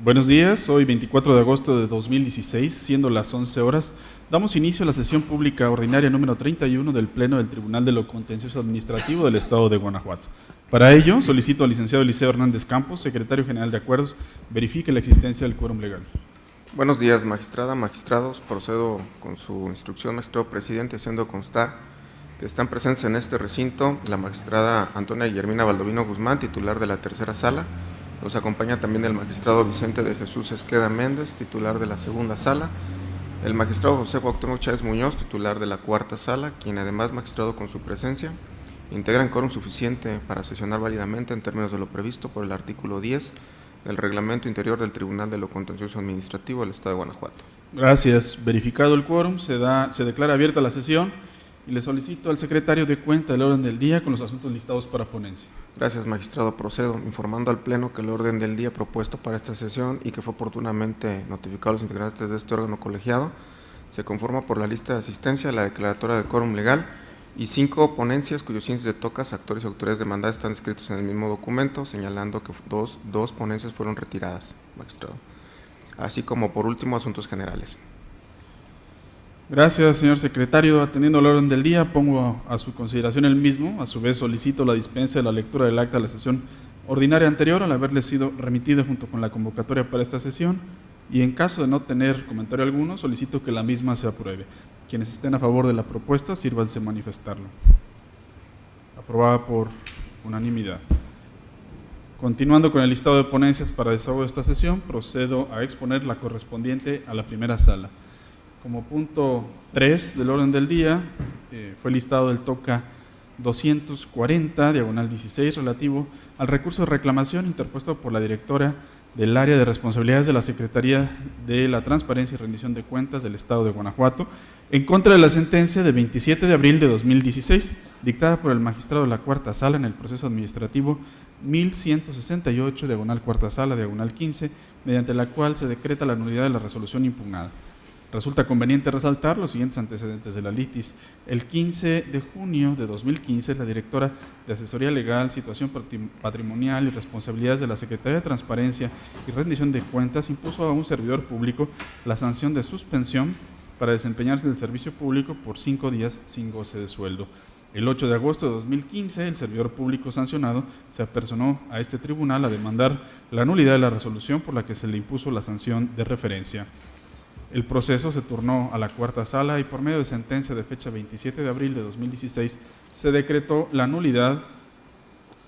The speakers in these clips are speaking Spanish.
Buenos días, hoy 24 de agosto de 2016, siendo las 11 horas, damos inicio a la sesión pública ordinaria número 31 del Pleno del Tribunal de lo Contencioso Administrativo del Estado de Guanajuato. Para ello, solicito al licenciado Eliseo Hernández Campos, secretario general de Acuerdos, verifique la existencia del quórum legal. Buenos días, magistrada, magistrados. Procedo con su instrucción, magistrado presidente, haciendo constar que están presentes en este recinto la magistrada Antonia Guillermina Baldovino Guzmán, titular de la tercera sala. Nos acompaña también el magistrado Vicente de Jesús Esqueda Méndez, titular de la segunda sala, el magistrado José Cuauhtémoc Chávez Muñoz, titular de la cuarta sala, quien además, magistrado, con su presencia, integran quórum suficiente para sesionar válidamente en términos de lo previsto por el artículo 10 del Reglamento Interior del Tribunal de lo Contencioso Administrativo del Estado de Guanajuato. Gracias. Verificado el quórum, se declara abierta la sesión y le solicito al secretario de cuenta del orden del día con los asuntos listados para ponencia. Gracias, magistrado. Procedo informando al Pleno que el orden del día propuesto para esta sesión y que fue oportunamente notificado a los integrantes de este órgano colegiado se conforma por la lista de asistencia, la declaratoria de quórum legal y 5 ponencias cuyos índices de tocas, actores y autores demandadas están escritos en el mismo documento, señalando que dos ponencias fueron retiradas, magistrado. Así como, por último, asuntos generales. Gracias, señor secretario. Atendiendo al orden del día, pongo a su consideración el mismo. A su vez, solicito la dispensa de la lectura del acta de la sesión ordinaria anterior, al haberle sido remitido junto con la convocatoria para esta sesión. Y en caso de no tener comentario alguno, solicito que la misma se apruebe. Quienes estén a favor de la propuesta, sírvanse a manifestarlo. Aprobada por unanimidad. Continuando con el listado de ponencias para desahogo de esta sesión, procedo a exponer la correspondiente a la primera sala. Como punto 3 del orden del día, fue listado el toca 240, diagonal 16, relativo al recurso de reclamación interpuesto por la directora del área de responsabilidades de la Secretaría de la Transparencia y Rendición de Cuentas del Estado de Guanajuato, en contra de la sentencia de 27 de abril de 2016, dictada por el magistrado de la cuarta sala en el proceso administrativo 1168, diagonal cuarta sala, diagonal 15, mediante la cual se decreta la nulidad de la resolución impugnada. Resulta conveniente resaltar los siguientes antecedentes de la litis. El 15 de junio de 2015, la directora de Asesoría Legal, Situación Patrimonial y Responsabilidades de la Secretaría de Transparencia y Rendición de Cuentas impuso a un servidor público la sanción de suspensión para desempeñarse en el servicio público por 5 días sin goce de sueldo. El 8 de agosto de 2015, el servidor público sancionado se apersonó a este tribunal a demandar la nulidad de la resolución por la que se le impuso la sanción de referencia. El proceso se turnó a la cuarta sala y por medio de sentencia de fecha 27 de abril de 2016 se decretó la nulidad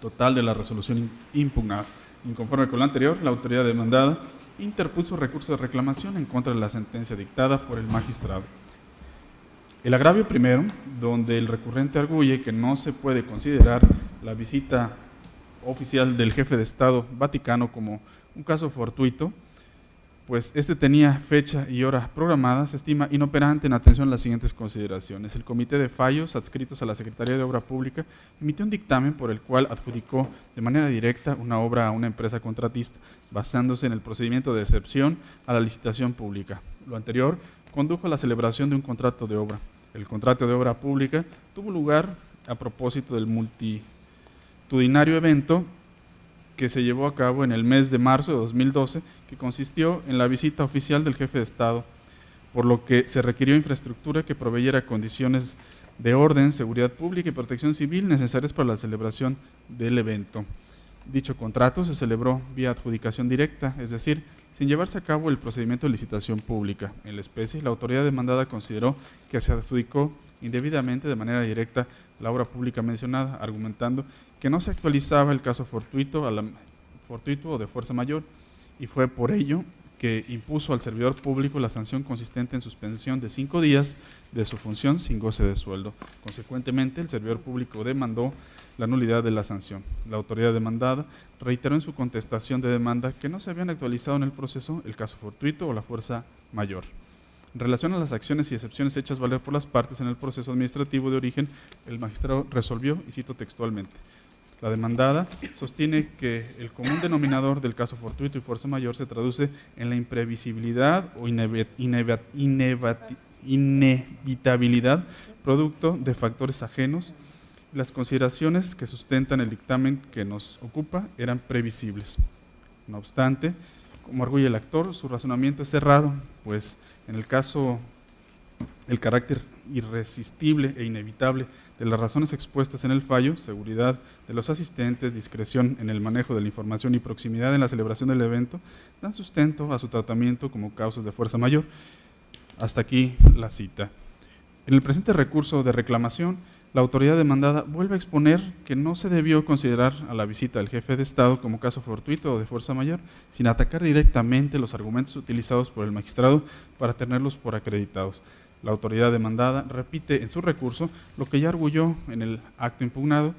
total de la resolución impugnada. Inconforme con lo anterior, la autoridad demandada interpuso recurso de reclamación en contra de la sentencia dictada por el magistrado. El agravio primero, donde el recurrente arguye que no se puede considerar la visita oficial del jefe de Estado Vaticano como un caso fortuito, pues este tenía fecha y hora programada, se estima inoperante en atención a las siguientes consideraciones. El Comité de Fallos, adscritos a la Secretaría de Obra Pública, emitió un dictamen por el cual adjudicó de manera directa una obra a una empresa contratista, basándose en el procedimiento de excepción a la licitación pública. Lo anterior condujo a la celebración de un contrato de obra. El contrato de obra pública tuvo lugar a propósito del multitudinario evento que se llevó a cabo en el mes de marzo de 2012, que consistió en la visita oficial del jefe de Estado, por lo que se requirió infraestructura que proveyera condiciones de orden, seguridad pública y protección civil necesarias para la celebración del evento. Dicho contrato se celebró vía adjudicación directa, es decir, sin llevarse a cabo el procedimiento de licitación pública. En la especie, la autoridad demandada consideró que se adjudicó indebidamente de manera directa la obra pública mencionada, argumentando que no se actualizaba el caso fortuito o de fuerza mayor, y fue por ello que impuso al servidor público la sanción consistente en suspensión de 5 días de su función sin goce de sueldo. Consecuentemente, el servidor público demandó la nulidad de la sanción. La autoridad demandada reiteró en su contestación de demanda que no se habían actualizado en el proceso el caso fortuito o la fuerza mayor. En relación a las acciones y excepciones hechas valer por las partes en el proceso administrativo de origen, el magistrado resolvió, y cito textualmente: la demandada sostiene que el común denominador del caso fortuito y fuerza mayor se traduce en la imprevisibilidad o inevitabilidad producto de factores ajenos. Las consideraciones que sustentan el dictamen que nos ocupa eran previsibles. No obstante, Como arguye el actor, su razonamiento es cerrado, pues en el caso el carácter irresistible e inevitable de las razones expuestas en el fallo, seguridad de los asistentes, discreción en el manejo de la información y proximidad en la celebración del evento, dan sustento a su tratamiento como causas de fuerza mayor. Hasta aquí la cita. En el presente recurso de reclamación, la autoridad demandada vuelve a exponer que no se debió considerar a la visita del jefe de Estado como caso fortuito o de fuerza mayor, sin atacar directamente los argumentos utilizados por el magistrado para tenerlos por acreditados. La autoridad demandada repite en su recurso lo que ya arguyó en el acto impugnado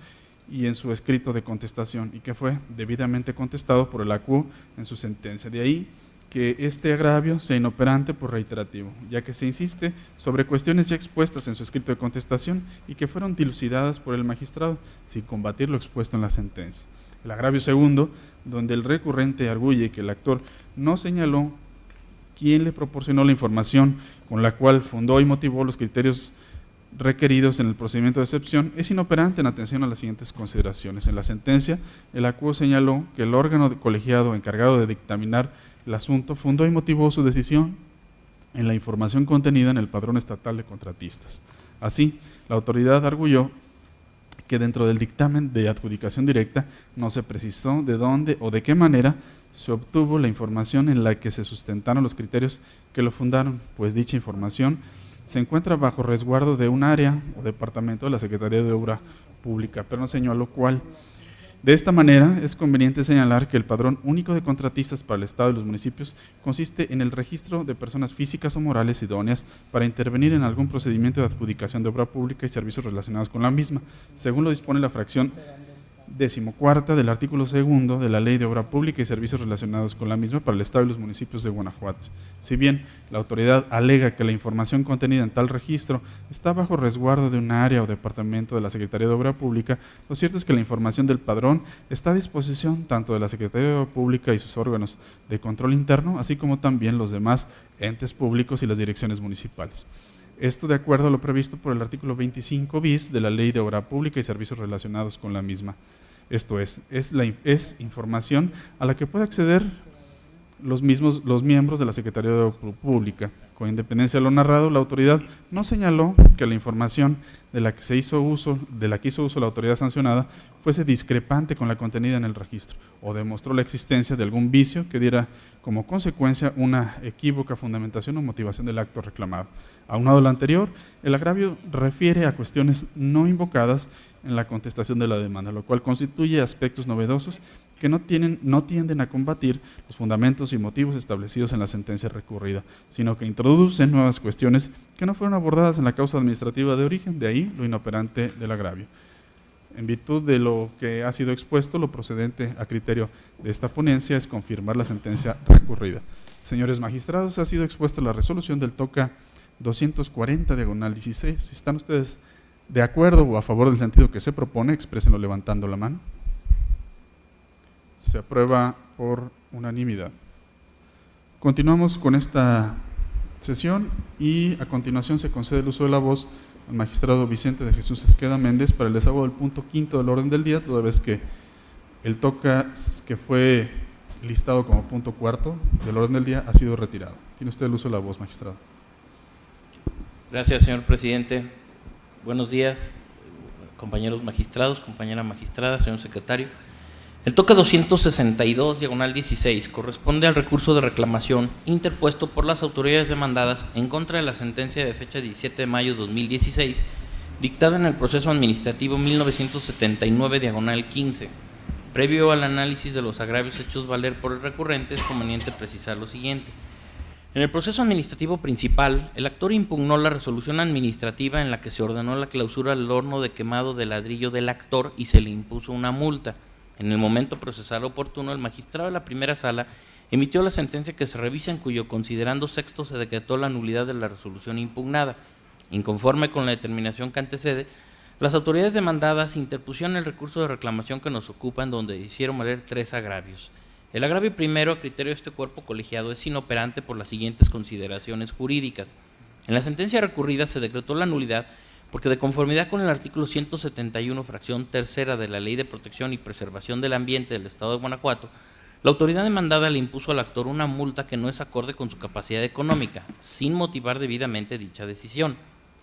y en su escrito de contestación, y que fue debidamente contestado por el ACUO en su sentencia. De ahí que este agravio sea inoperante por reiterativo, ya que se insiste sobre cuestiones ya expuestas en su escrito de contestación y que fueron dilucidadas por el magistrado, sin combatir lo expuesto en la sentencia. El agravio segundo, donde el recurrente arguye que el actor no señaló quién le proporcionó la información con la cual fundó y motivó los criterios requeridos en el procedimiento de excepción, es inoperante en atención a las siguientes consideraciones. En la sentencia, el ACUO señaló que el órgano colegiado encargado de dictaminar el asunto fundó y motivó su decisión en la información contenida en el Padrón Estatal de Contratistas. Así, la autoridad arguyó que dentro del dictamen de adjudicación directa no se precisó de dónde o de qué manera se obtuvo la información en la que se sustentaron los criterios que lo fundaron, pues dicha información se encuentra bajo resguardo de un área o departamento de la Secretaría de Obra Pública, pero no señaló cuál. De esta manera, es conveniente señalar que el Padrón Único de Contratistas para el Estado y los municipios consiste en el registro de personas físicas o morales idóneas para intervenir en algún procedimiento de adjudicación de obra pública y servicios relacionados con la misma, según lo dispone la fracción 14ª del artículo 2 de la Ley de Obra Pública y Servicios Relacionados con la misma para el Estado y los municipios de Guanajuato. Si bien la autoridad alega que la información contenida en tal registro está bajo resguardo de un área o departamento de la Secretaría de Obra Pública, lo cierto es que la información del padrón está a disposición tanto de la Secretaría de Obra Pública y sus órganos de control interno, así como también los demás entes públicos y las direcciones municipales. Esto de acuerdo a lo previsto por el artículo 25 bis de la Ley de Obra Pública y Servicios Relacionados con la misma. Esto es información a la que puede acceder los miembros de la Secretaría de Obra Pública. Con independencia de lo narrado, la autoridad no señaló que la información de la que hizo uso la autoridad sancionada fuese discrepante con la contenida en el registro o demostró la existencia de algún vicio que diera como consecuencia una equívoca fundamentación o motivación del acto reclamado. Aunado a lo anterior, el agravio refiere a cuestiones no invocadas en la contestación de la demanda, lo cual constituye aspectos novedosos que no tienden a combatir los fundamentos y motivos establecidos en la sentencia recurrida, sino que introducen nuevas cuestiones que no fueron abordadas en la causa administrativa de origen, de ahí lo inoperante del agravio. En virtud de lo que ha sido expuesto, lo procedente a criterio de esta ponencia es confirmar la sentencia recurrida. Señores magistrados, ha sido expuesta la resolución del TOCA 240/16. Si están ustedes de acuerdo o a favor del sentido que se propone, exprésenlo levantando la mano. Se aprueba por unanimidad. Continuamos con esta sesión y a continuación se concede el uso de la voz al magistrado Vicente de Jesús Esqueda Méndez para el desahogo del punto 5 del orden del día, toda vez que el TOCA que fue listado como punto 4 del orden del día ha sido retirado. Tiene usted el uso de la voz, magistrado. Gracias, señor presidente. Buenos días, compañeros magistrados, compañera magistrada, señor secretario. El TOCA 262/16 corresponde al recurso de reclamación interpuesto por las autoridades demandadas en contra de la sentencia de fecha 17 de mayo de 2016, dictada en el proceso administrativo 1979/15. Previo al análisis de los agravios hechos valer por el recurrente, es conveniente precisar lo siguiente. En el proceso administrativo principal, el actor impugnó la resolución administrativa en la que se ordenó la clausura del horno de quemado de ladrillo del actor y se le impuso una multa. En el momento procesal oportuno, el magistrado de la primera sala emitió la sentencia que se revisa, en cuyo considerando sexto se decretó la nulidad de la resolución impugnada. Inconforme con la determinación que antecede, las autoridades demandadas interpusieron el recurso de reclamación que nos ocupa, en donde hicieron valer 3 agravios. El agravio primero, a criterio de este cuerpo colegiado, es inoperante por las siguientes consideraciones jurídicas. En la sentencia recurrida se decretó la nulidad porque, de conformidad con el artículo 171, fracción tercera de la Ley de Protección y Preservación del Ambiente del Estado de Guanajuato, La autoridad demandada le impuso al actor una multa que no es acorde con su capacidad económica, sin motivar debidamente dicha decisión.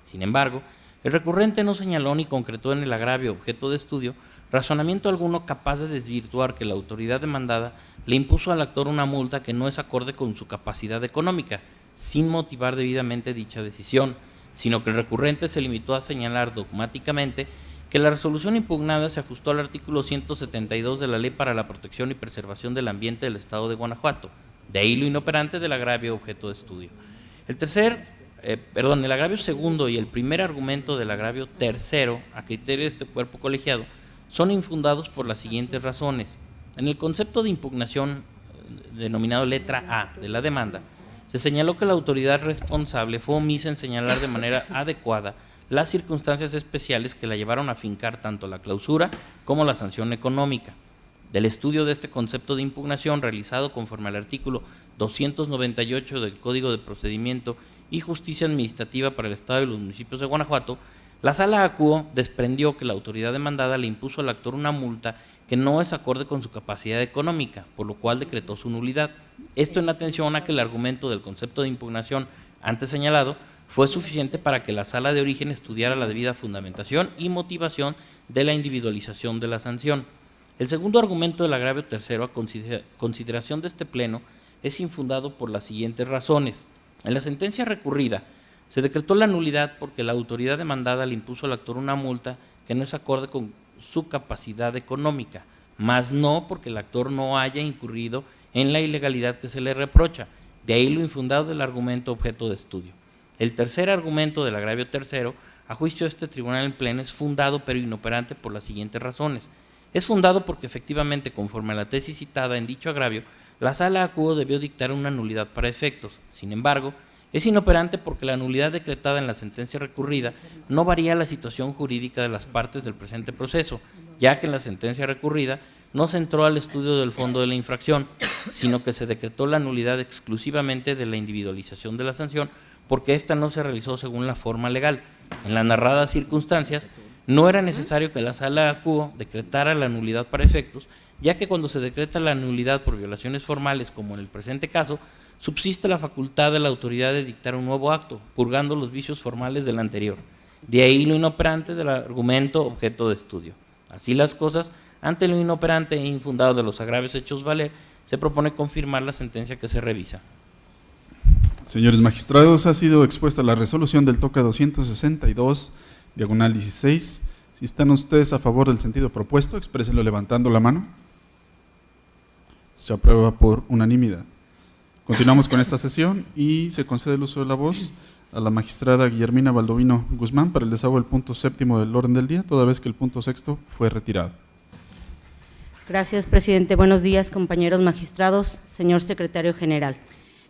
Sin embargo, el recurrente no señaló ni concretó en el agravio objeto de estudio razonamiento alguno capaz de desvirtuar que la autoridad demandada le impuso al actor una multa que no es acorde con su capacidad económica, sin motivar debidamente dicha decisión, sino que el recurrente se limitó a señalar dogmáticamente que la resolución impugnada se ajustó al artículo 172 de la Ley para la Protección y Preservación del Ambiente del Estado de Guanajuato, de ahí lo inoperante del agravio objeto de estudio. El agravio segundo y el primer argumento del agravio tercero, a criterio de este cuerpo colegiado, son infundados por las siguientes razones. En el concepto de impugnación denominado letra A de la demanda, se señaló que la autoridad responsable fue omisa en señalar de manera adecuada las circunstancias especiales que la llevaron a fincar tanto la clausura como la sanción económica. Del estudio de este concepto de impugnación realizado conforme al artículo 298 del Código de Procedimiento y Justicia Administrativa para el Estado y los municipios de Guanajuato, la Sala acuó desprendió que la autoridad demandada le impuso al actor una multa que no es acorde con su capacidad económica, por lo cual decretó su nulidad. Esto en atención a que el argumento del concepto de impugnación antes señalado fue suficiente para que la Sala de Origen estudiara la debida fundamentación y motivación de la individualización de la sanción. El segundo argumento del agravio tercero, a consideración de este Pleno, es infundado por las siguientes razones. En la sentencia recurrida, se decretó la nulidad porque la autoridad demandada le impuso al actor una multa que no es acorde con su capacidad económica, mas no porque el actor no haya incurrido en la ilegalidad que se le reprocha, de ahí lo infundado del argumento objeto de estudio. El tercer argumento del agravio tercero, a juicio de este tribunal en pleno, es fundado pero inoperante por las siguientes razones. Es fundado porque efectivamente, conforme a la tesis citada en dicho agravio, la Sala acuó debió dictar una nulidad para efectos. Sin embargo, es inoperante porque la nulidad decretada en la sentencia recurrida no varía la situación jurídica de las partes del presente proceso, ya que en la sentencia recurrida no se entró al estudio del fondo de la infracción, sino que se decretó la nulidad exclusivamente de la individualización de la sanción, porque ésta no se realizó según la forma legal. En las narradas circunstancias, no era necesario que la Sala acuó decretara la nulidad para efectos, ya que cuando se decreta la nulidad por violaciones formales, como en el presente caso, subsiste la facultad de la autoridad de dictar un nuevo acto, purgando los vicios formales del anterior. De ahí lo inoperante del argumento objeto de estudio. Así las cosas, ante lo inoperante e infundado de los agravios hechos valer, se propone confirmar la sentencia que se revisa. Señores magistrados, ha sido expuesta la resolución del TOCA 262, diagonal 16. Si están ustedes a favor del sentido propuesto, exprésenlo levantando la mano. Se aprueba por unanimidad. Continuamos con esta sesión y se concede el uso de la voz a la magistrada Guillermina Baldovino Guzmán para el desahogo del punto séptimo del orden del día, toda vez que el punto sexto fue retirado. Gracias, presidente. Buenos días, compañeros magistrados, señor secretario general.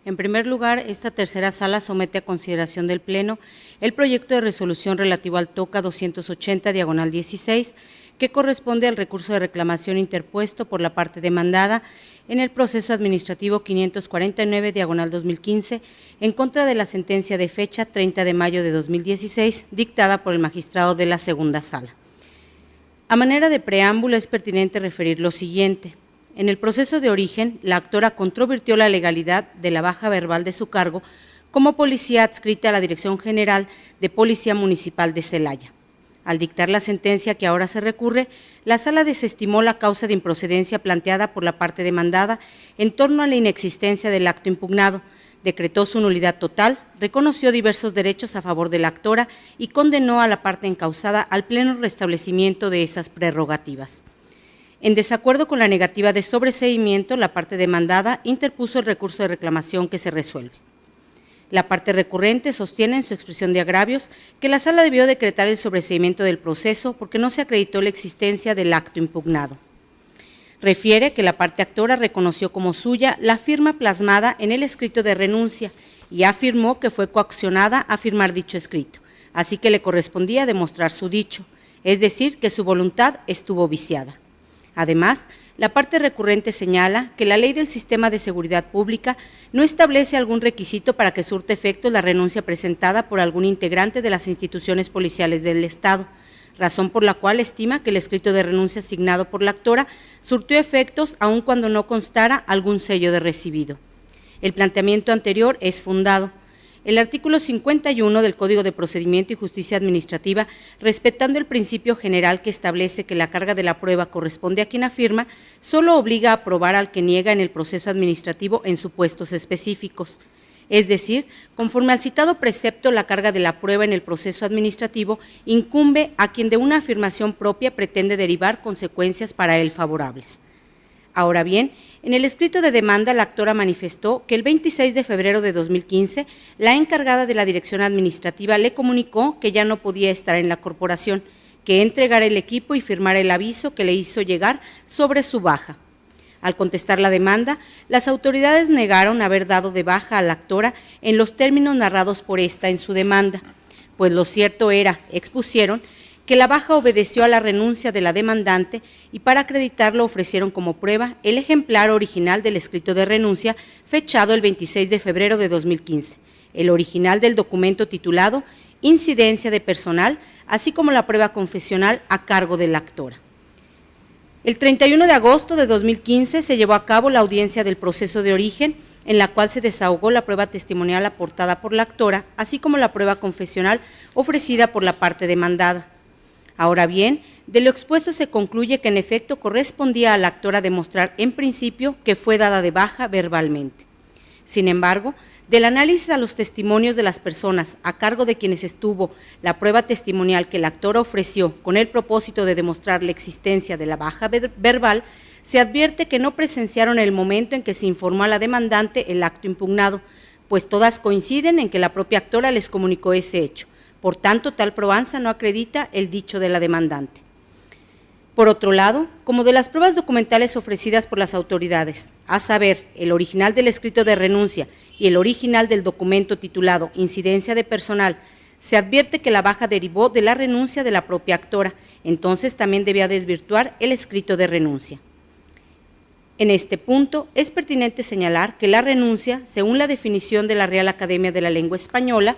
En primer lugar, esta tercera sala somete a consideración del Pleno el proyecto de resolución relativo al TOCA 280, diagonal 16, que corresponde al recurso de reclamación interpuesto por la parte demandada en el proceso administrativo 549, diagonal 2015, en contra de la sentencia de fecha 30 de mayo de 2016, dictada por el magistrado de la segunda sala. A manera de preámbulo, es pertinente referir lo siguiente. En el proceso de origen, la actora controvirtió la legalidad de la baja verbal de su cargo como policía adscrita a la Dirección General de Policía Municipal de Celaya. Al dictar la sentencia que ahora se recurre, la sala desestimó la causa de improcedencia planteada por la parte demandada en torno a la inexistencia del acto impugnado, decretó su nulidad total, reconoció diversos derechos a favor de la actora y condenó a la parte encausada al pleno restablecimiento de esas prerrogativas. En desacuerdo con la negativa de sobreseimiento, la parte demandada interpuso el recurso de reclamación que se resuelve. La parte recurrente sostiene en su expresión de agravios que la sala debió decretar el sobreseimiento del proceso porque no se acreditó la existencia del acto impugnado. Refiere que la parte actora reconoció como suya la firma plasmada en el escrito de renuncia y afirmó que fue coaccionada a firmar dicho escrito, así que le correspondía demostrar su dicho, es decir, que su voluntad estuvo viciada. Además, la parte recurrente señala que la Ley del Sistema de Seguridad Pública no establece algún requisito para que surte efecto la renuncia presentada por algún integrante de las instituciones policiales del Estado, razón por la cual estima que el escrito de renuncia asignado por la actora surtió efectos aun cuando no constara algún sello de recibido. El planteamiento anterior es fundado. El artículo 51 del Código de Procedimiento y Justicia Administrativa, respetando el principio general que establece que la carga de la prueba corresponde a quien afirma, solo obliga a probar al que niega en el proceso administrativo en supuestos específicos. Es decir, conforme al citado precepto, la carga de la prueba en el proceso administrativo incumbe a quien de una afirmación propia pretende derivar consecuencias para él favorables. Ahora bien, en el escrito de demanda, la actora manifestó que el 26 de febrero de 2015, la encargada de la Dirección Administrativa le comunicó que ya no podía estar en la corporación, que entregara el equipo y firmara el aviso que le hizo llegar sobre su baja. Al contestar la demanda, las autoridades negaron haber dado de baja a la actora en los términos narrados por esta en su demanda, pues lo cierto era, expusieron, que la baja obedeció a la renuncia de la demandante y para acreditarlo ofrecieron como prueba el ejemplar original del escrito de renuncia fechado el 26 de febrero de 2015, el original del documento titulado Incidencia de personal, así como la prueba confesional a cargo de la actora. El 31 de agosto de 2015 se llevó a cabo la audiencia del proceso de origen, en la cual se desahogó la prueba testimonial aportada por la actora, así como la prueba confesional ofrecida por la parte demandada. Ahora bien, de lo expuesto se concluye que en efecto correspondía a la actora demostrar en principio que fue dada de baja verbalmente. Sin embargo, del análisis a los testimonios de las personas a cargo de quienes estuvo la prueba testimonial que la actora ofreció con el propósito de demostrar la existencia de la baja verbal, se advierte que no presenciaron el momento en que se informó a la demandante el acto impugnado, pues todas coinciden en que la propia actora les comunicó ese hecho. Por tanto, tal probanza no acredita el dicho de la demandante. Por otro lado, como de las pruebas documentales ofrecidas por las autoridades, a saber, el original del escrito de renuncia y el original del documento titulado Incidencia de personal, se advierte que la baja derivó de la renuncia de la propia actora, entonces también debía desvirtuar el escrito de renuncia. En este punto, es pertinente señalar que la renuncia, según la definición de la Real Academia de la Lengua Española,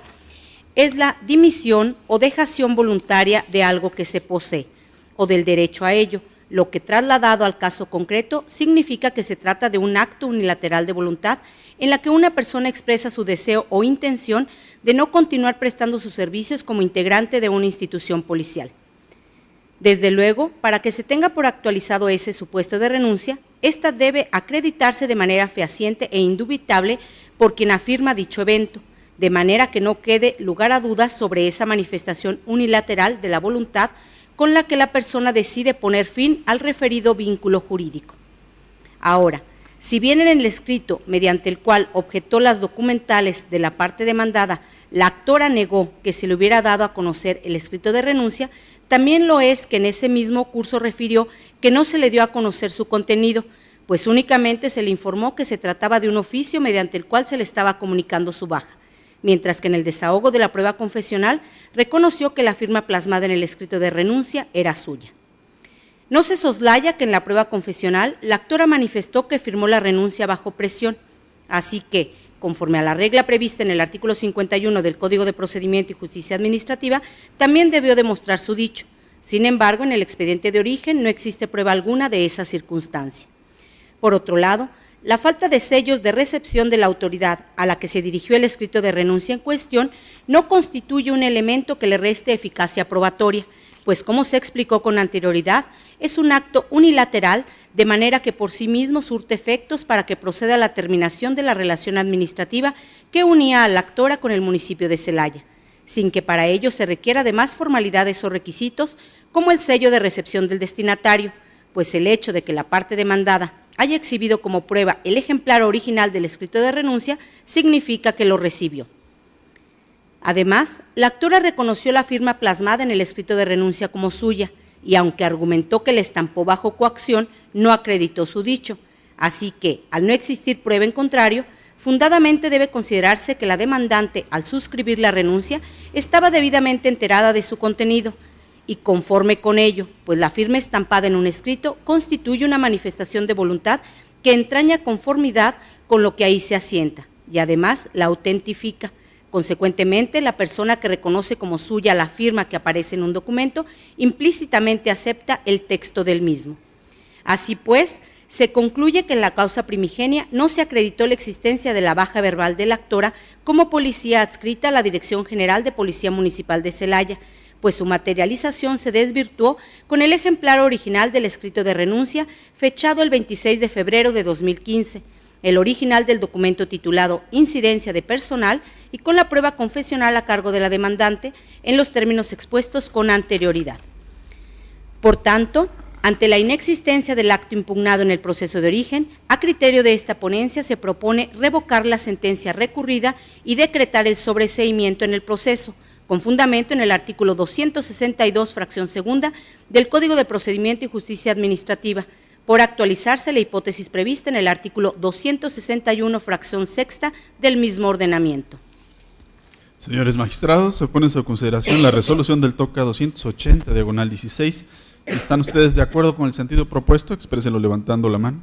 es la dimisión o dejación voluntaria de algo que se posee o del derecho a ello, lo que trasladado al caso concreto significa que se trata de un acto unilateral de voluntad en la que una persona expresa su deseo o intención de no continuar prestando sus servicios como integrante de una institución policial. Desde luego, para que se tenga por actualizado ese supuesto de renuncia, ésta debe acreditarse de manera fehaciente e indubitable por quien afirma dicho evento, de manera que no quede lugar a dudas sobre esa manifestación unilateral de la voluntad con la que la persona decide poner fin al referido vínculo jurídico. Ahora, si bien en el escrito mediante el cual objetó las documentales de la parte demandada, la actora negó que se le hubiera dado a conocer el escrito de renuncia, también lo es que en ese mismo curso refirió que no se le dio a conocer su contenido, pues únicamente se le informó que se trataba de un oficio mediante el cual se le estaba comunicando su baja, mientras que en el desahogo de la prueba confesional reconoció que la firma plasmada en el escrito de renuncia era suya. No se soslaya que en la prueba confesional la actora manifestó que firmó la renuncia bajo presión, así que, conforme a la regla prevista en el artículo 51 del Código de Procedimiento y Justicia Administrativa, también debió demostrar su dicho. Sin embargo, en el expediente de origen no existe prueba alguna de esa circunstancia. Por otro lado, la falta de sellos de recepción de la autoridad a la que se dirigió el escrito de renuncia en cuestión no constituye un elemento que le reste eficacia probatoria, pues como se explicó con anterioridad, es un acto unilateral, de manera que por sí mismo surte efectos para que proceda a la terminación de la relación administrativa que unía a la actora con el municipio de Celaya, sin que para ello se requiera de más formalidades o requisitos como el sello de recepción del destinatario, pues el hecho de que la parte demandada haya exhibido como prueba el ejemplar original del escrito de renuncia significa que lo recibió. Además, la actora reconoció la firma plasmada en el escrito de renuncia como suya y aunque argumentó que la estampó bajo coacción, no acreditó su dicho. Así que, al no existir prueba en contrario, fundadamente debe considerarse que la demandante, al suscribir la renuncia, estaba debidamente enterada de su contenido y conforme con ello, pues la firma estampada en un escrito constituye una manifestación de voluntad que entraña conformidad con lo que ahí se asienta y además la autentifica, Consecuentemente, la persona que reconoce como suya la firma que aparece en un documento implícitamente acepta el texto del mismo. Así pues, se concluye que en la causa primigenia no se acreditó la existencia de la baja verbal de la actora como policía adscrita a la Dirección General de Policía Municipal de Celaya, pues su materialización se desvirtuó con el ejemplar original del escrito de renuncia fechado el 26 de febrero de 2015, el original del documento titulado Incidencia de Personal y con la prueba confesional a cargo de la demandante en los términos expuestos con anterioridad. Por tanto, ante la inexistencia del acto impugnado en el proceso de origen, a criterio de esta ponencia se propone revocar la sentencia recurrida y decretar el sobreseimiento en el proceso, con fundamento en el artículo 262, fracción segunda, del Código de Procedimiento y Justicia Administrativa, por actualizarse la hipótesis prevista en el artículo 261, fracción sexta del mismo ordenamiento. Señores magistrados, se pone en su consideración la resolución del TOCA 280, diagonal 16. ¿Están ustedes de acuerdo con el sentido propuesto? Exprésenlo levantando la mano.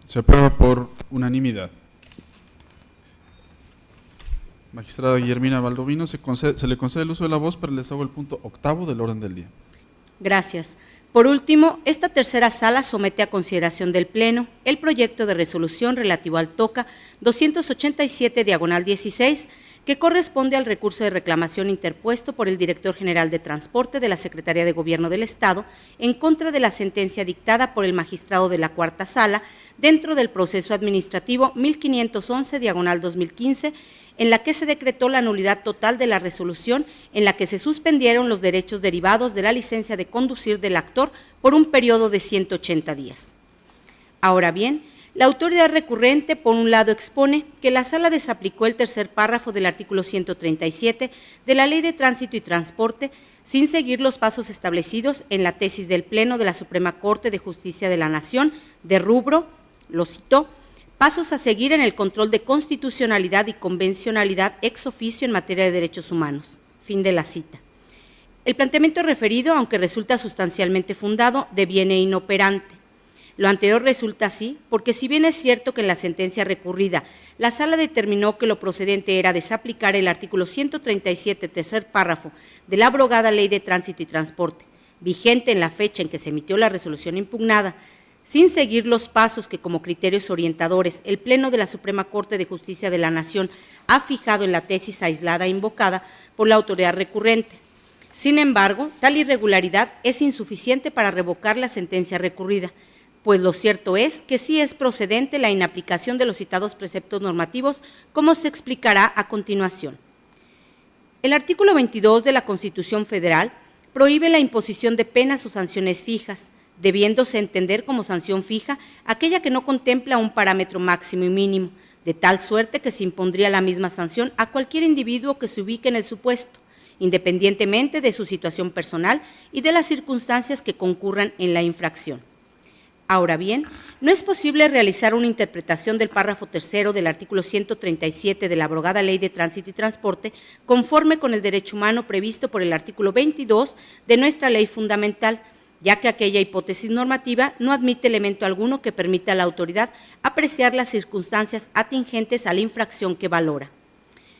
Se aprueba por unanimidad. Magistrada Guillermina Baldovino, se le concede el uso de la voz para el desahogo del punto 8º del orden del día. Gracias. Por último, esta tercera sala somete a consideración del Pleno el proyecto de resolución relativo al TOCA 287, diagonal 16, que corresponde al recurso de reclamación interpuesto por el Director General de Transporte de la Secretaría de Gobierno del Estado en contra de la sentencia dictada por el magistrado de la Cuarta Sala dentro del proceso administrativo 1511, diagonal 2015, en la que se decretó la nulidad total de la resolución en la que se suspendieron los derechos derivados de la licencia de conducir del actor por un periodo de 180 días. Ahora bien, la autoridad recurrente, por un lado, expone que la Sala desaplicó el tercer párrafo del artículo 137 de la Ley de Tránsito y Transporte sin seguir los pasos establecidos en la tesis del Pleno de la Suprema Corte de Justicia de la Nación, de rubro, lo citó, pasos a seguir en el control de constitucionalidad y convencionalidad ex oficio en materia de derechos humanos. Fin de la cita. El planteamiento referido, aunque resulta sustancialmente fundado, deviene inoperante. Lo anterior resulta así porque si bien es cierto que en la sentencia recurrida la Sala determinó que lo procedente era desaplicar el artículo 137, tercer párrafo de la abrogada Ley de Tránsito y Transporte, vigente en la fecha en que se emitió la resolución impugnada, sin seguir los pasos que como criterios orientadores el Pleno de la Suprema Corte de Justicia de la Nación ha fijado en la tesis aislada invocada por la autoridad recurrente. Sin embargo, tal irregularidad es insuficiente para revocar la sentencia recurrida, pues lo cierto es que sí es procedente la inaplicación de los citados preceptos normativos, como se explicará a continuación. El artículo 22 de la Constitución Federal prohíbe la imposición de penas o sanciones fijas, debiéndose entender como sanción fija aquella que no contempla un parámetro máximo y mínimo, de tal suerte que se impondría la misma sanción a cualquier individuo que se ubique en el supuesto, independientemente de su situación personal y de las circunstancias que concurran en la infracción. Ahora bien, no es posible realizar una interpretación del párrafo tercero del artículo 137 de la abrogada Ley de Tránsito y Transporte conforme con el derecho humano previsto por el artículo 22 de nuestra ley fundamental, ya que aquella hipótesis normativa no admite elemento alguno que permita a la autoridad apreciar las circunstancias atingentes a la infracción que valora.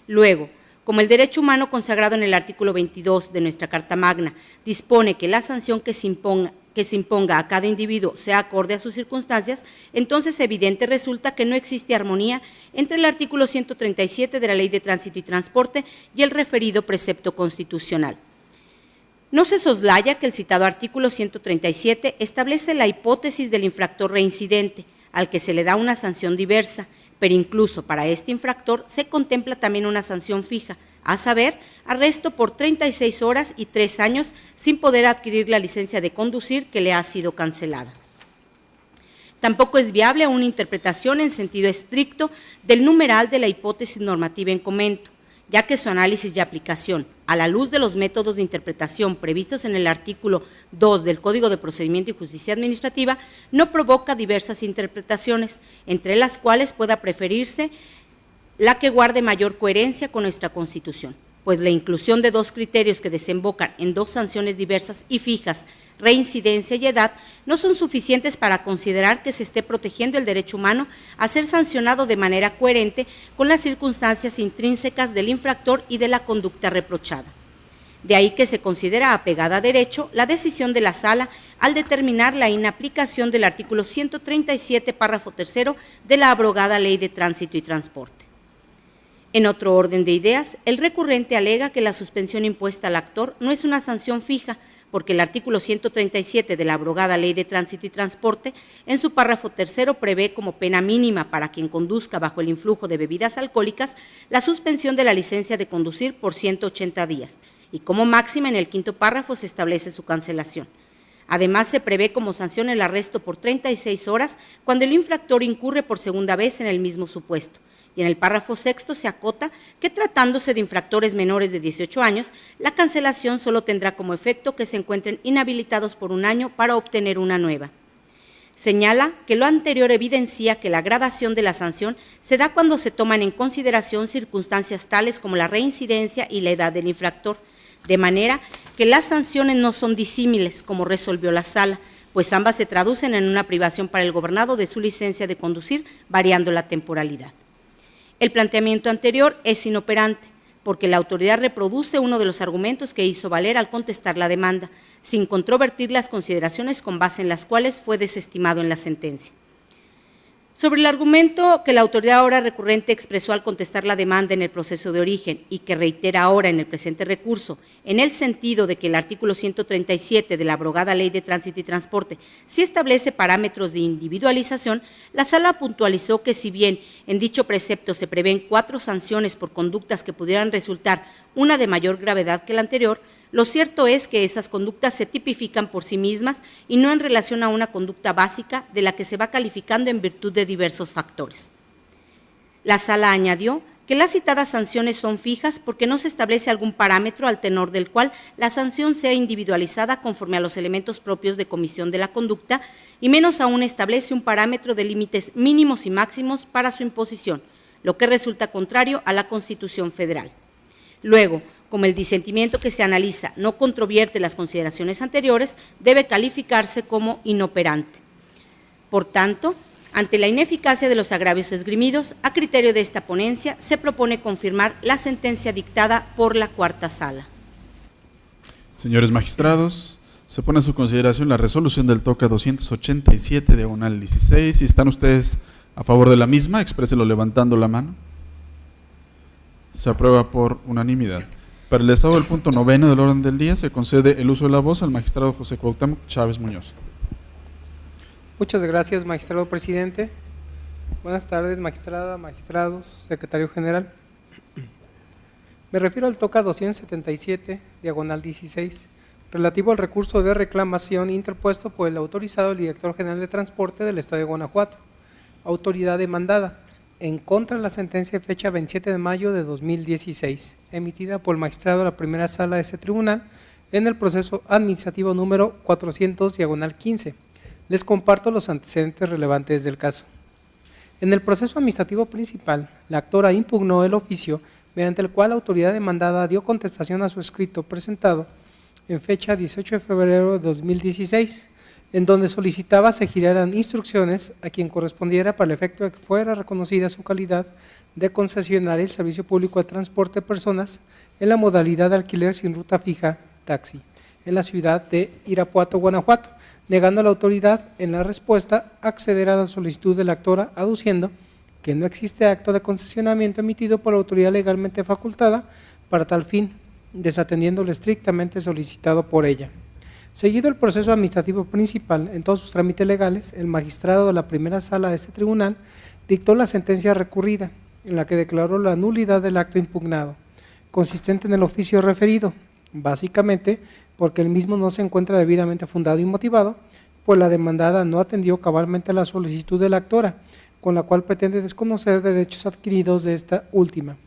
Luego, como el derecho humano consagrado en el artículo 22 de nuestra Carta Magna dispone que la sanción que se imponga a cada individuo sea acorde a sus circunstancias, entonces evidente resulta que no existe armonía entre el artículo 137 de la Ley de Tránsito y Transporte y el referido precepto constitucional. No se soslaya que el citado artículo 137 establece la hipótesis del infractor reincidente, al que se le da una sanción diversa, pero incluso para este infractor se contempla también una sanción fija, a saber, arresto por 36 horas y 3 años sin poder adquirir la licencia de conducir que le ha sido cancelada. Tampoco es viable una interpretación en sentido estricto del numeral de la hipótesis normativa en comento, ya que su análisis y aplicación, a la luz de los métodos de interpretación previstos en el artículo 2 del Código de Procedimiento y Justicia Administrativa, no provoca diversas interpretaciones, entre las cuales pueda preferirse la que guarde mayor coherencia con nuestra Constitución. pues la inclusión de dos criterios que desembocan en dos sanciones diversas y fijas, reincidencia y edad, no son suficientes para considerar que se esté protegiendo el derecho humano a ser sancionado de manera coherente con las circunstancias intrínsecas del infractor y de la conducta reprochada. De ahí que se considera apegada a derecho la decisión de la Sala al determinar la inaplicación del artículo 137, párrafo tercero de la abrogada Ley de Tránsito y Transporte. En otro orden de ideas, el recurrente alega que la suspensión impuesta al actor no es una sanción fija, porque el artículo 137 de la abrogada Ley de Tránsito y Transporte, en su párrafo tercero, prevé como pena mínima para quien conduzca bajo el influjo de bebidas alcohólicas la suspensión de la licencia de conducir por 180 días, y como máxima en el quinto párrafo se establece su cancelación. Además, se prevé como sanción el arresto por 36 horas cuando el infractor incurre por segunda vez en el mismo supuesto. Y en el párrafo sexto se acota que, tratándose de infractores menores de 18 años, la cancelación solo tendrá como efecto que se encuentren inhabilitados por 1 año para obtener una nueva. Señala que lo anterior evidencia que la gradación de la sanción se da cuando se toman en consideración circunstancias tales como la reincidencia y la edad del infractor, de manera que las sanciones no son disímiles, como resolvió la Sala, pues ambas se traducen en una privación para el gobernado de su licencia de conducir, variando la temporalidad. El planteamiento anterior es inoperante, porque la autoridad reproduce uno de los argumentos que hizo valer al contestar la demanda, sin controvertir las consideraciones con base en las cuales fue desestimado en la sentencia. Sobre el argumento que la autoridad ahora recurrente expresó al contestar la demanda en el proceso de origen y que reitera ahora en el presente recurso, en el sentido de que el artículo 137 de la abrogada Ley de Tránsito y Transporte sí establece parámetros de individualización, la Sala puntualizó que si bien en dicho precepto se prevén 4 sanciones por conductas que pudieran resultar una de mayor gravedad que la anterior, lo cierto es que esas conductas se tipifican por sí mismas y no en relación a una conducta básica de la que se va calificando en virtud de diversos factores. La Sala añadió que las citadas sanciones son fijas porque no se establece algún parámetro al tenor del cual la sanción sea individualizada conforme a los elementos propios de comisión de la conducta y menos aún establece un parámetro de límites mínimos y máximos para su imposición, lo que resulta contrario a la Constitución Federal. Luego, como el disentimiento que se analiza no controvierte las consideraciones anteriores, debe calificarse como inoperante. Por tanto, ante la ineficacia de los agravios esgrimidos, a criterio de esta ponencia, se propone confirmar la sentencia dictada por la Cuarta Sala. Señores magistrados, se pone a su consideración la resolución del TOCA 287/16. Si están ustedes a favor de la misma, expréselo levantando la mano. Se aprueba por unanimidad. Para el estado del punto 9 del orden del día, se concede el uso de la voz al magistrado José Cuauhtémoc Chávez Muñoz. Muchas gracias, magistrado presidente. Buenas tardes, magistrada, magistrados, secretario general. Me refiero al TOCA 277/16, relativo al recurso de reclamación interpuesto por el autorizado del director general de transporte del estado de Guanajuato, autoridad demandada, en contra de la sentencia de fecha 27 de mayo de 2016, emitida por el magistrado de la primera sala de ese tribunal en el proceso administrativo número 400/15. Les comparto los antecedentes relevantes del caso. En el proceso administrativo principal, la actora impugnó el oficio mediante el cual la autoridad demandada dio contestación a su escrito presentado en fecha 18 de febrero de 2016, en donde solicitaba se giraran instrucciones a quien correspondiera para el efecto de que fuera reconocida su calidad de concesionaria del servicio público de transporte de personas en la modalidad de alquiler sin ruta fija, taxi, en la ciudad de Irapuato, Guanajuato, negando a la autoridad en la respuesta acceder a la solicitud de la actora, aduciendo que no existe acto de concesionamiento emitido por la autoridad legalmente facultada para tal fin, desatendiendo lo estrictamente solicitado por ella. Seguido el proceso administrativo principal en todos sus trámites legales, el magistrado de la primera sala de este tribunal dictó la sentencia recurrida, en la que declaró la nulidad del acto impugnado, consistente en el oficio referido, básicamente porque el mismo no se encuentra debidamente fundado y motivado, pues la demandada no atendió cabalmente a la solicitud de la actora, con la cual pretende desconocer derechos adquiridos de esta última.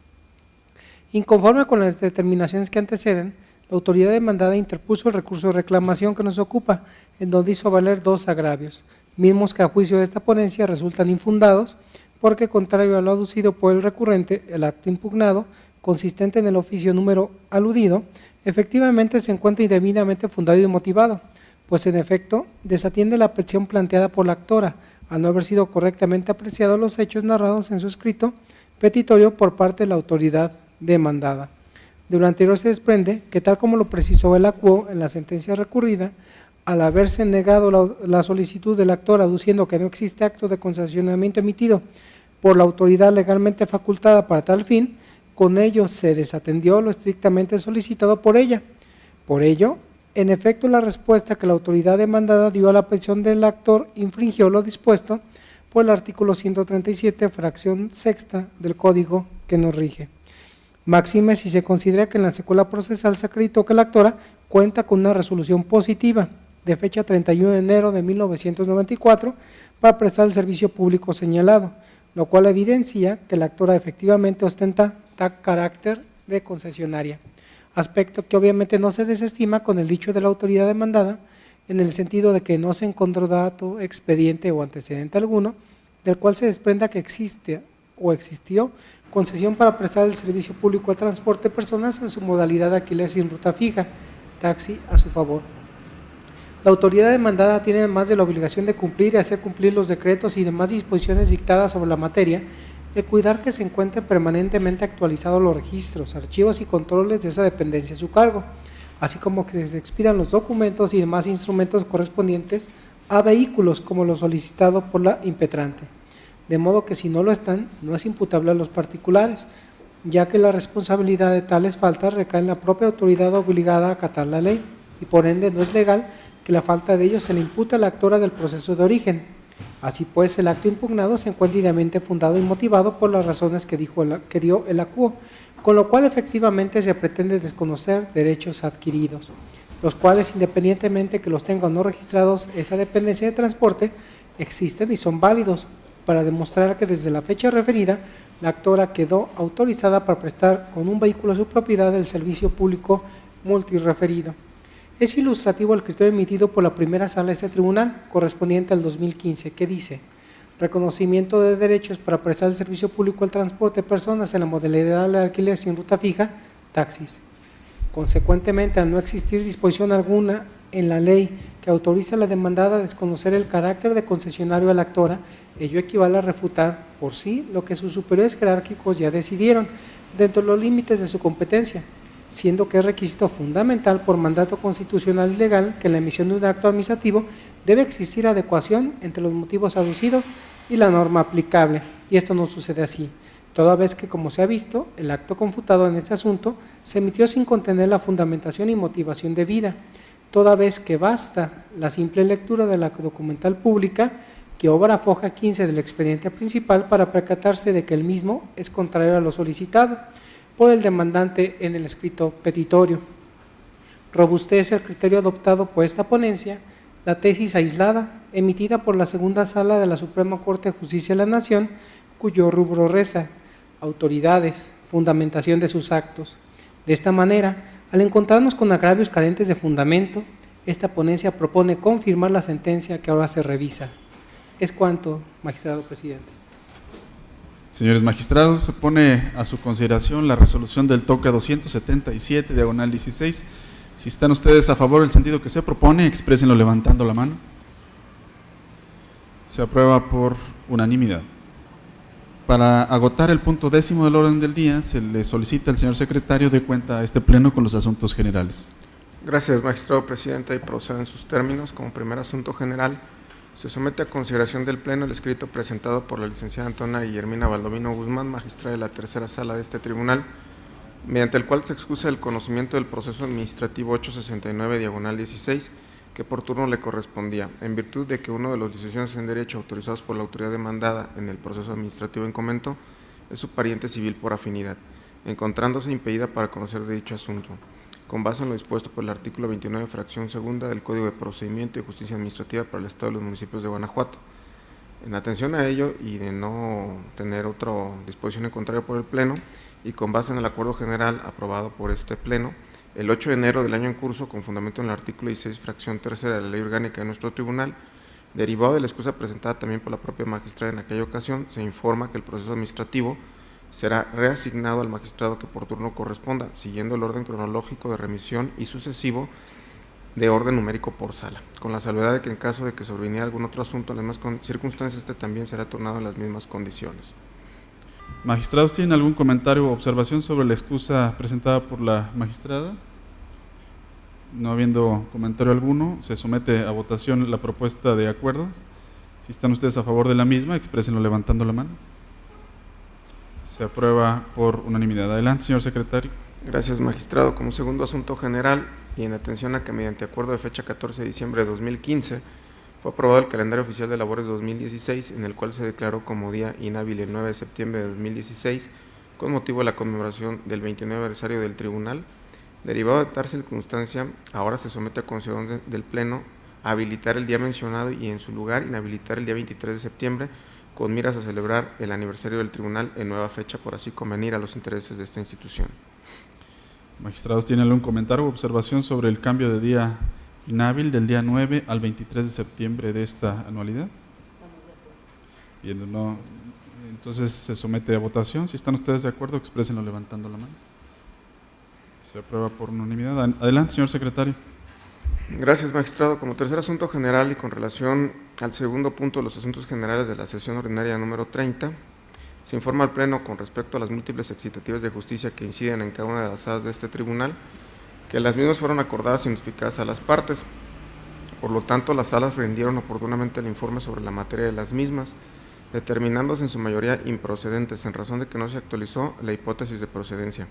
Inconforme con las determinaciones que anteceden, la autoridad demandada interpuso el recurso de reclamación que nos ocupa, en donde hizo valer 2 agravios, mismos que a juicio de esta ponencia resultan infundados, porque contrario a lo aducido por el recurrente, el acto impugnado consistente en el oficio número aludido, efectivamente se encuentra indebidamente fundado y motivado, pues en efecto desatiende la petición planteada por la actora, al no haber sido correctamente apreciados los hechos narrados en su escrito petitorio por parte de la autoridad demandada. De lo anterior se desprende que, tal como lo precisó el acuo en la sentencia recurrida, al haberse negado la solicitud del actor aduciendo que no existe acto de concesionamiento emitido por la autoridad legalmente facultada para tal fin, con ello se desatendió lo estrictamente solicitado por ella. Por ello, en efecto, la respuesta que la autoridad demandada dio a la petición del actor infringió lo dispuesto por el artículo 137, fracción sexta del Código que nos rige. Máxime si se considera que en la secuela procesal se acreditó que la actora cuenta con una resolución positiva de fecha 31 de enero de 1994 para prestar el servicio público señalado, lo cual evidencia que la actora efectivamente ostenta tal carácter de concesionaria, aspecto que obviamente no se desestima con el dicho de la autoridad demandada, en el sentido de que no se encontró dato, expediente o antecedente alguno del cual se desprenda que existe o existió concesión para prestar el servicio público de transporte de personas en su modalidad de alquiler sin ruta fija, taxi a su favor. La autoridad demandada tiene, además de la obligación de cumplir y hacer cumplir los decretos y demás disposiciones dictadas sobre la materia, el cuidar que se encuentren permanentemente actualizados los registros, archivos y controles de esa dependencia a su cargo, así como que se expidan los documentos y demás instrumentos correspondientes a vehículos como lo solicitado por la impetrante, de modo que si no lo están, no es imputable a los particulares, ya que la responsabilidad de tales faltas recae en la propia autoridad obligada a acatar la ley, y por ende no es legal que la falta de ello se le impute a la actora del proceso de origen. Así pues, el acto impugnado se encuentra debidamente fundado y motivado por las razones que dio el acuo, con lo cual efectivamente se pretende desconocer derechos adquiridos, los cuales, independientemente que los tenga o no registrados esa dependencia de transporte, existen y son válidos, para demostrar que desde la fecha referida, la actora quedó autorizada para prestar con un vehículo a su propiedad el servicio público multirreferido. Es ilustrativo el criterio emitido por la primera sala de este tribunal, correspondiente al 2015, que dice: reconocimiento de derechos para prestar el servicio público al transporte de personas en la modalidad de alquiler sin ruta fija, taxis. Consecuentemente, al no existir disposición alguna en la ley que autoriza a la demandada a desconocer el carácter de concesionario de la actora, ello equivale a refutar por sí lo que sus superiores jerárquicos ya decidieron dentro de los límites de su competencia, siendo que es requisito fundamental por mandato constitucional y legal que en la emisión de un acto administrativo debe existir adecuación entre los motivos aducidos y la norma aplicable, y esto no sucede así, toda vez que, como se ha visto, el acto confutado en este asunto se emitió sin contener la fundamentación y motivación debida, toda vez que basta la simple lectura de la documental pública que obra foja 15 del expediente principal para percatarse de que el mismo es contrario a lo solicitado por el demandante en el escrito petitorio. Robustece el criterio adoptado por esta ponencia la tesis aislada emitida por la segunda sala de la Suprema Corte de Justicia de la Nación, cuyo rubro reza: autoridades, fundamentación de sus actos. De esta manera, al encontrarnos con agravios carentes de fundamento, esta ponencia propone confirmar la sentencia que ahora se revisa. Es cuanto, magistrado presidente. Señores magistrados, se pone a su consideración la resolución del TOCA 277, diagonal 16. Si están ustedes a favor del sentido que se propone, exprésenlo levantando la mano. Se aprueba por unanimidad. Para agotar el punto 10º del orden del día, se le solicita al señor secretario de cuenta a este pleno con los asuntos generales. Gracias, magistrado presidente, y procedo en sus términos. Como primer asunto general, se somete a consideración del pleno el escrito presentado por la licenciada Antonia Guillermina Baldovino Guzmán, magistrada de la tercera sala de este tribunal, mediante el cual se excusa el conocimiento del proceso administrativo 869, diagonal 16, que por turno le correspondía, en virtud de que uno de los licenciados en Derecho autorizados por la autoridad demandada en el proceso administrativo en comento es su pariente civil por afinidad, encontrándose impedida para conocer de dicho asunto, con base en lo dispuesto por el artículo 29, fracción segunda del Código de Procedimiento y Justicia Administrativa para el Estado y los municipios de Guanajuato. En atención a ello y de no tener otra disposición en contrario por el Pleno, y con base en el acuerdo general aprobado por este Pleno, el 8 de enero del año en curso, con fundamento en el artículo 16, fracción tercera de la Ley Orgánica de nuestro Tribunal, derivado de la excusa presentada también por la propia magistrada en aquella ocasión, se informa que el proceso administrativo será reasignado al magistrado que por turno corresponda, siguiendo el orden cronológico de remisión y sucesivo de orden numérico por sala, con la salvedad de que en caso de que sobreviniera algún otro asunto en las mismas circunstancias, este también será turnado en las mismas condiciones. Magistrados, ¿tienen algún comentario o observación sobre la excusa presentada por la magistrada? No habiendo comentario alguno, se somete a votación la propuesta de acuerdo. Si están ustedes a favor de la misma, exprésenlo levantando la mano. Se aprueba por unanimidad. Adelante, señor secretario. Gracias, magistrado. Como segundo asunto general y en atención a que mediante acuerdo de fecha 14 de diciembre de 2015 fue aprobado el calendario oficial de labores 2016, en el cual se declaró como día inhábil el 9 de septiembre de 2016 con motivo de la conmemoración del 29 aniversario del tribunal. Derivado de tal circunstancia, ahora se somete a consideración del Pleno habilitar el día mencionado y en su lugar inhabilitar el día 23 de septiembre con miras a celebrar el aniversario del tribunal en nueva fecha, por así convenir a los intereses de esta institución. Magistrados, ¿tienen algún comentario o observación sobre el cambio de día inhábil del día 9 al 23 de septiembre de esta anualidad? Bien, no, entonces se somete a votación. Si están ustedes de acuerdo, exprésenlo levantando la mano. Se aprueba por unanimidad. Adelante, señor secretario. Gracias, magistrado. Como tercer asunto general y con relación al segundo punto de los asuntos generales de la sesión ordinaria número 30, se informa al Pleno con respecto a las múltiples excitativas de justicia que inciden en cada una de las salas de este tribunal, que las mismas fueron acordadas y notificadas a las partes. Por lo tanto, las salas rindieron oportunamente el informe sobre la materia de las mismas, determinándose en su mayoría improcedentes, en razón de que no se actualizó la hipótesis de procedencia.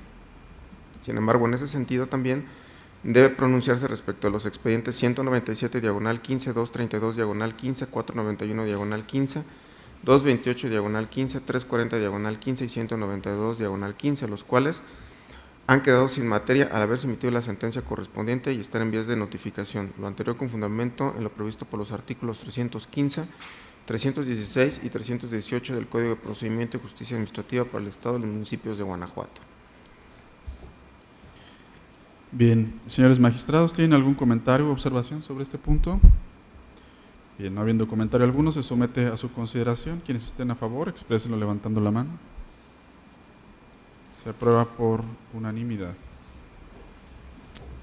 Sin embargo, en ese sentido también debe pronunciarse respecto a los expedientes 197 diagonal 15, 232 diagonal 15, 491 diagonal 15, 228 diagonal 15, 340 diagonal 15 y 192 diagonal 15, los cuales han quedado sin materia al haberse emitido la sentencia correspondiente y estar en vías de notificación. Lo anterior con fundamento en lo previsto por los artículos 315, 316 y 318 del Código de Procedimiento y Justicia Administrativa para el Estado y los municipios de Guanajuato. Bien, señores magistrados, ¿tienen algún comentario o observación sobre este punto? Bien, no habiendo comentario alguno, se somete a su consideración. Quienes estén a favor, exprésenlo levantando la mano. Se aprueba por unanimidad.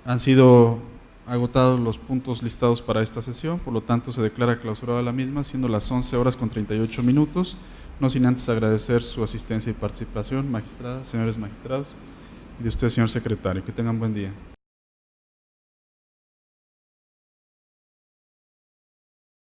Han sido agotados los puntos listados para esta sesión, por lo tanto se declara clausurada la misma, siendo las 11:38, no sin antes agradecer su asistencia y participación, magistradas, señores magistrados, y de usted, señor secretario. Que tengan buen día.